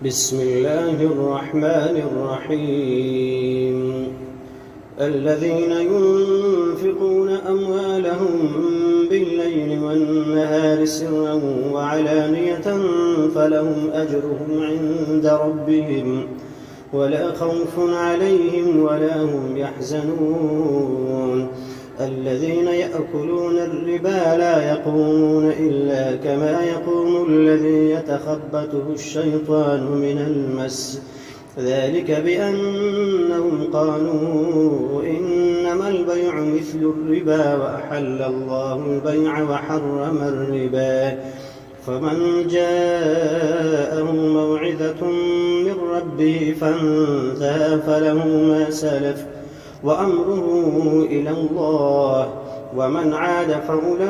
بسم الله الرحمن الرحيم الذين ينفقون أموالهم بالليل والنهار سرا وعلانية فلهم أجرهم عند ربهم ولا خوف عليهم ولا هم يحزنون الذين يأكلون الربا لا يقومون إلا كما يقوم الذي يتخبطه الشيطان من المس ذلك بأنهم قالوا إنما البيع مثل الربا وأحل الله البيع وحرم الربا فمن جاءه موعظة من ربه فانتهى فله ما سلف وأمره إلى الله ومن عاد فأولئك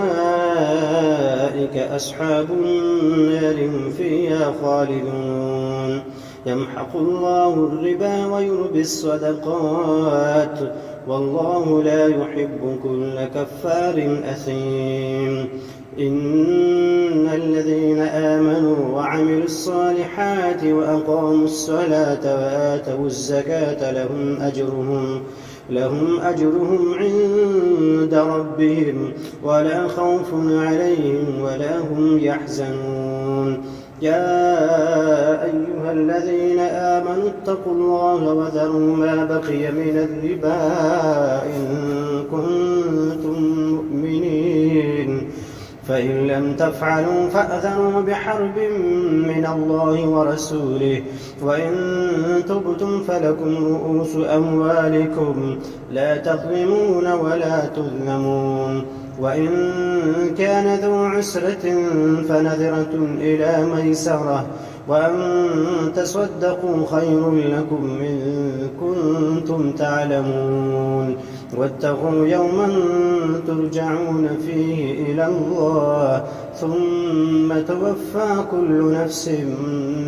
أصحاب النار هم فيها خالدون يمحق الله الربا ويربي الصدقات والله لا يحب كل كفار أثيم إن الذين آمنوا وعملوا الصالحات وأقاموا الصلاة وآتوا الزكاة لهم أجرهم عند ربهم ولا خوف عليهم ولا هم يحزنون يا أيها الذين آمنوا اتقوا الله وذروا ما بقي من الربا إن كنتم مؤمنين فإن لم تفعلوا فأذنوا بحرب من الله ورسوله وإن تبتم فلكم رؤوس أموالكم لا تظلمون ولا تظلمون وإن كان ذو عسرة فنذرة إلى ميسرة وأن تصدقوا خير لكم إن كنتم تعلمون واتقوا يوما ترجعون فيه إلى الله ثم توفى كل نفس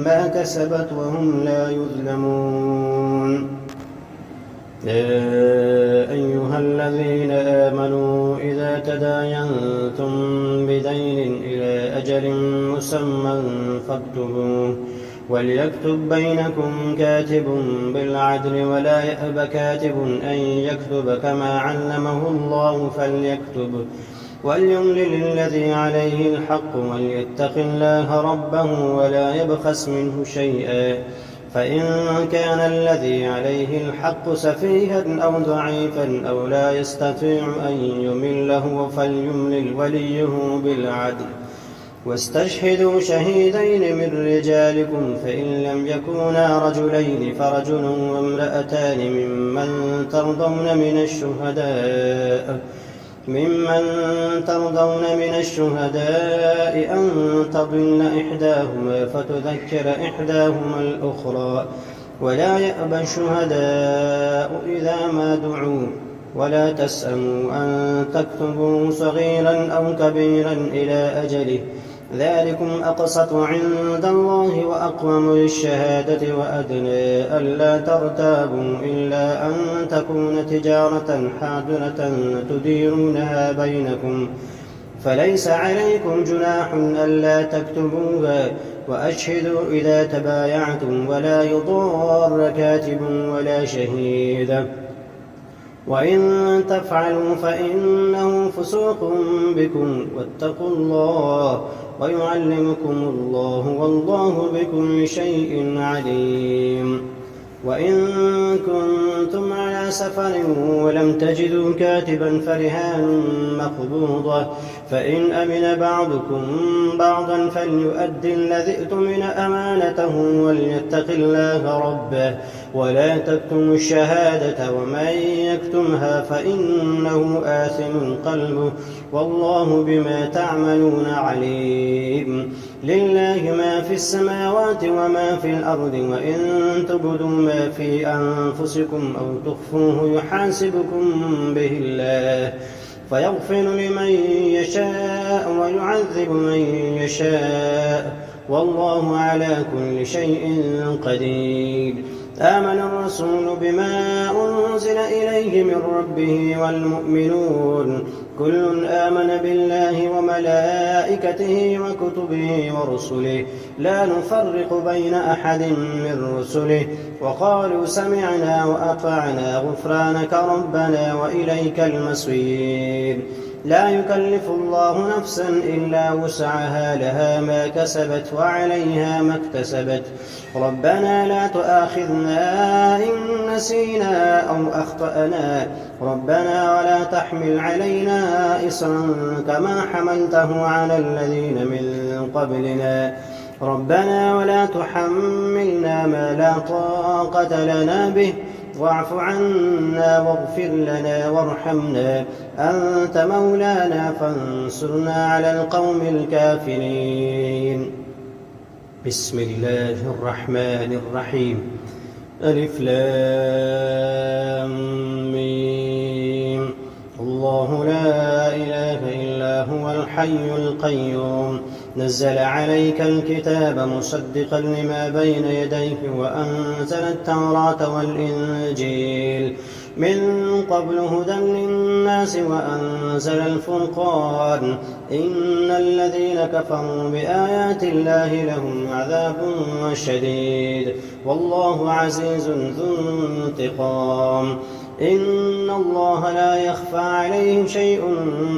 ما كسبت وهم لا يظلمون يا أيها الذين آمنوا إذا تداينتم بدين إلى أجل مسمى فاكتبوه وليكتب بينكم كاتب بالعدل ولا يأب كاتب أن يكتب كما علمه الله فليكتب وليملل الذي عليه الحق وليتق الله ربه ولا يبخس منه شيئا فإن كان الذي عليه الحق سفيها أو ضعيفا أو لا يستطيع أن يمله فليملل وليه بالعدل واستشهدوا شهيدين من رجالكم فإن لم يكونا رجلين فرجل وامرأتان ممن ترضون من الشهداء أن تضل إحداهما فتذكر إحداهما الأخرى ولا يأبى الشهداء إذا ما دعوا ولا تسأموا أن تكتبوا صغيرا أو كبيرا إلى أجله ذلكم أقسط عند الله وأقوم للشهادة وأدنى ألا ترتابوا إلا أن تكون تجارة حاضرة تديرونها بينكم فليس عليكم جناح ألا تكتبوها وأشهدوا إذا تبايعتم ولا يضار كاتب ولا شهيد وإن تفعلوا فإنه فسوق بكم واتقوا الله ويعلمكم الله والله بكل شيء عليم وإن كنتم على سفر ولم تجدوا كاتبا فرهان مقبوضة فإن أمن بعضكم بعضا فليؤدي الذي اؤتمن أمانته وليتق الله ربه ولا تكتموا الشهادة ومن يكتمها فإنه آثم قلبه والله بما تعملون عليم لله ما في السماوات وما في الأرض وإن تبدوا ما في أنفسكم أو تخفوه يحاسبكم به الله فيغفر لمن يشاء ويعذب من يشاء والله على كل شيء قدير آمن الرسول بما أنزل إليه من ربه والمؤمنون كل آمن بالله وملائكته وكتبه ورسله لا نفرق بين أحد من رسله وقالوا سمعنا وأطعنا غفرانك ربنا وإليك المصير لا يكلف الله نفسا إلا وسعها لها ما كسبت وعليها ما اكتسبت ربنا لا تؤاخذنا إن نسينا أو أخطأنا ربنا ولا تحمل علينا إصرا كما حملته على الذين من قبلنا ربنا ولا تحملنا ما لا طاقة لنا به واعف عنا واغفر لنا وارحمنا أنت مولانا فانصرنا على القوم الكافرين بسم الله الرحمن الرحيم ألف لام ميم الله لا إله إلا هو الحي القيوم نزل عليك الكتاب مصدقا لما بين يديه وأنزل التوراة والإنجيل من قبل هدى للناس وأنزل الفرقان إن الذين كفروا بآيات الله لهم عذاب شديد والله عزيز ذو انتقام إن الله لا يخفى عليه شيء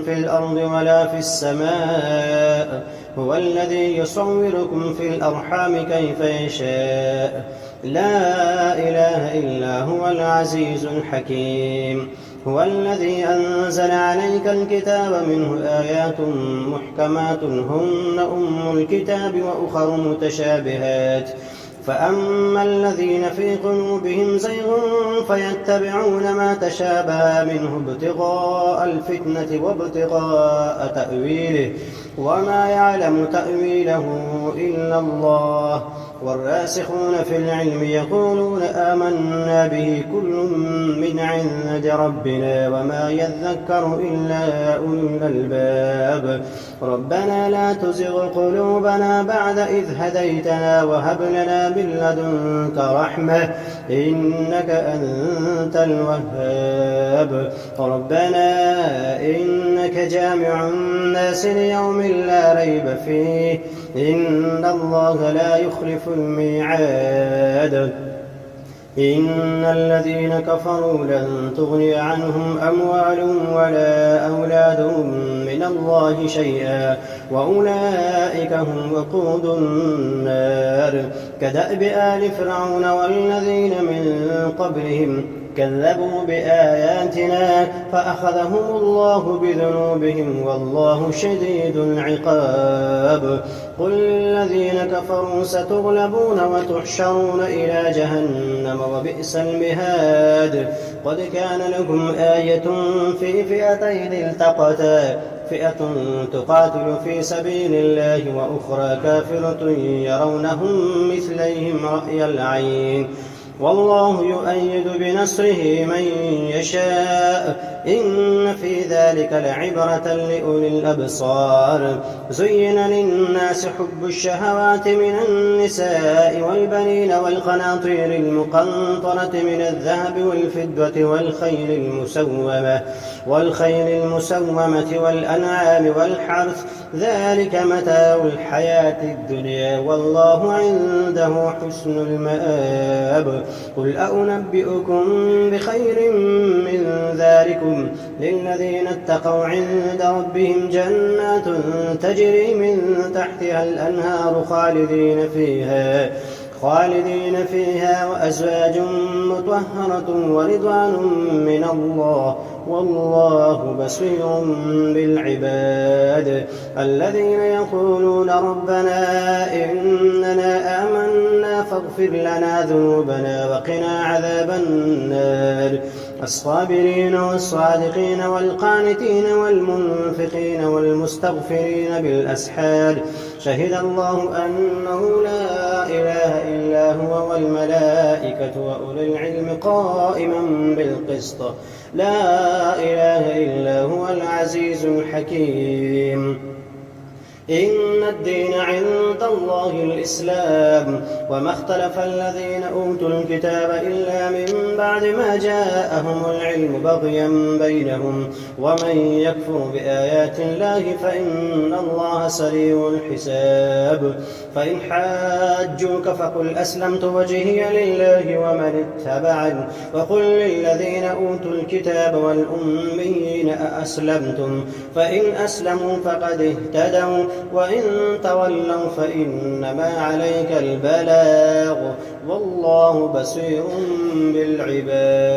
في الأرض ولا في السماء هو الذي يصوركم في الأرحام كيف يشاء لا إله إلا هو العزيز الحكيم هو الذي أنزل عليك الكتاب منه آيات محكمات هن أم الكتاب وأخر متشابهات فأما الذين في قلوبهم زيغ فيتبعون ما تشابه منه ابتغاء الفتنة وابتغاء تأويله وما يعلم تأويله إلا الله والراسخون في العلم يقولون آمنا به كل من عند ربنا وما يذكر إلا أولو الألباب ربنا لا تزغ قلوبنا بعد إذ هديتنا وهب لنا من لدنك رحمة إنك أنت الوهاب ربنا إنك جامع الناس ليوم لا ريب فيه إن الله لا يخلف الميعاد إن الذين كفروا لن تغني عنهم أموالهم ولا أولادهم من الله شيئا وأولئك هم وقود النار كدأب آل فرعون والذين من قبلهم كذبوا بآياتنا فأخذهم الله بذنوبهم والله شديد العقاب قل للذين كفروا ستغلبون وتحشرون إلى جهنم وبئس المهاد قد كان لكم آية في فئتين التقتا فئة تقاتل في سبيل الله وأخرى كافرة يرونهم مثليهم رأي العين والله يؤيد بنصره من يشاء إن في ذلك لعبرة لأولي الأبصار زين للناس حب الشهوات من النساء والبنين والقناطير المقنطرة من الذهب والفضة والخيل المسومة والأنعام والحرث ذلك متاع الحياة الدنيا والله عنده حسن المآب قل أنبئكم بخير من ذلكم للذين اتقوا عند ربهم جنات تجري من تحتها الأنهار خالدين فيها وأزواج مطهرة ورضوان من الله والله بصير بالعباد الذين يقولون ربنا إننا آمنا فاغفر لنا ذنوبنا وقنا عذاب النار الصابرين والصادقين والقانتين والمنفقين والمستغفرين بالأسحار شهد الله أنه لا إله إلا هو والملائكة وأولو العلم قائما بالقسط لا إله إلا هو العزيز الحكيم إن الدين عند الله الإسلام وما اختلف الذين أوتوا الكتاب إلا من بعد ما جاءهم العلم بغيا بينهم ومن يكفر بآيات الله فإن الله سريع الحساب فإن حاجوك فقل أسلمت وجهي لله ومن اتبعني وقل للذين أوتوا الكتاب والأميين أأسلمتم فإن أسلموا فقد اهتدوا وإن تولوا فإنما عليك البلاغ والله بصير بالعباد.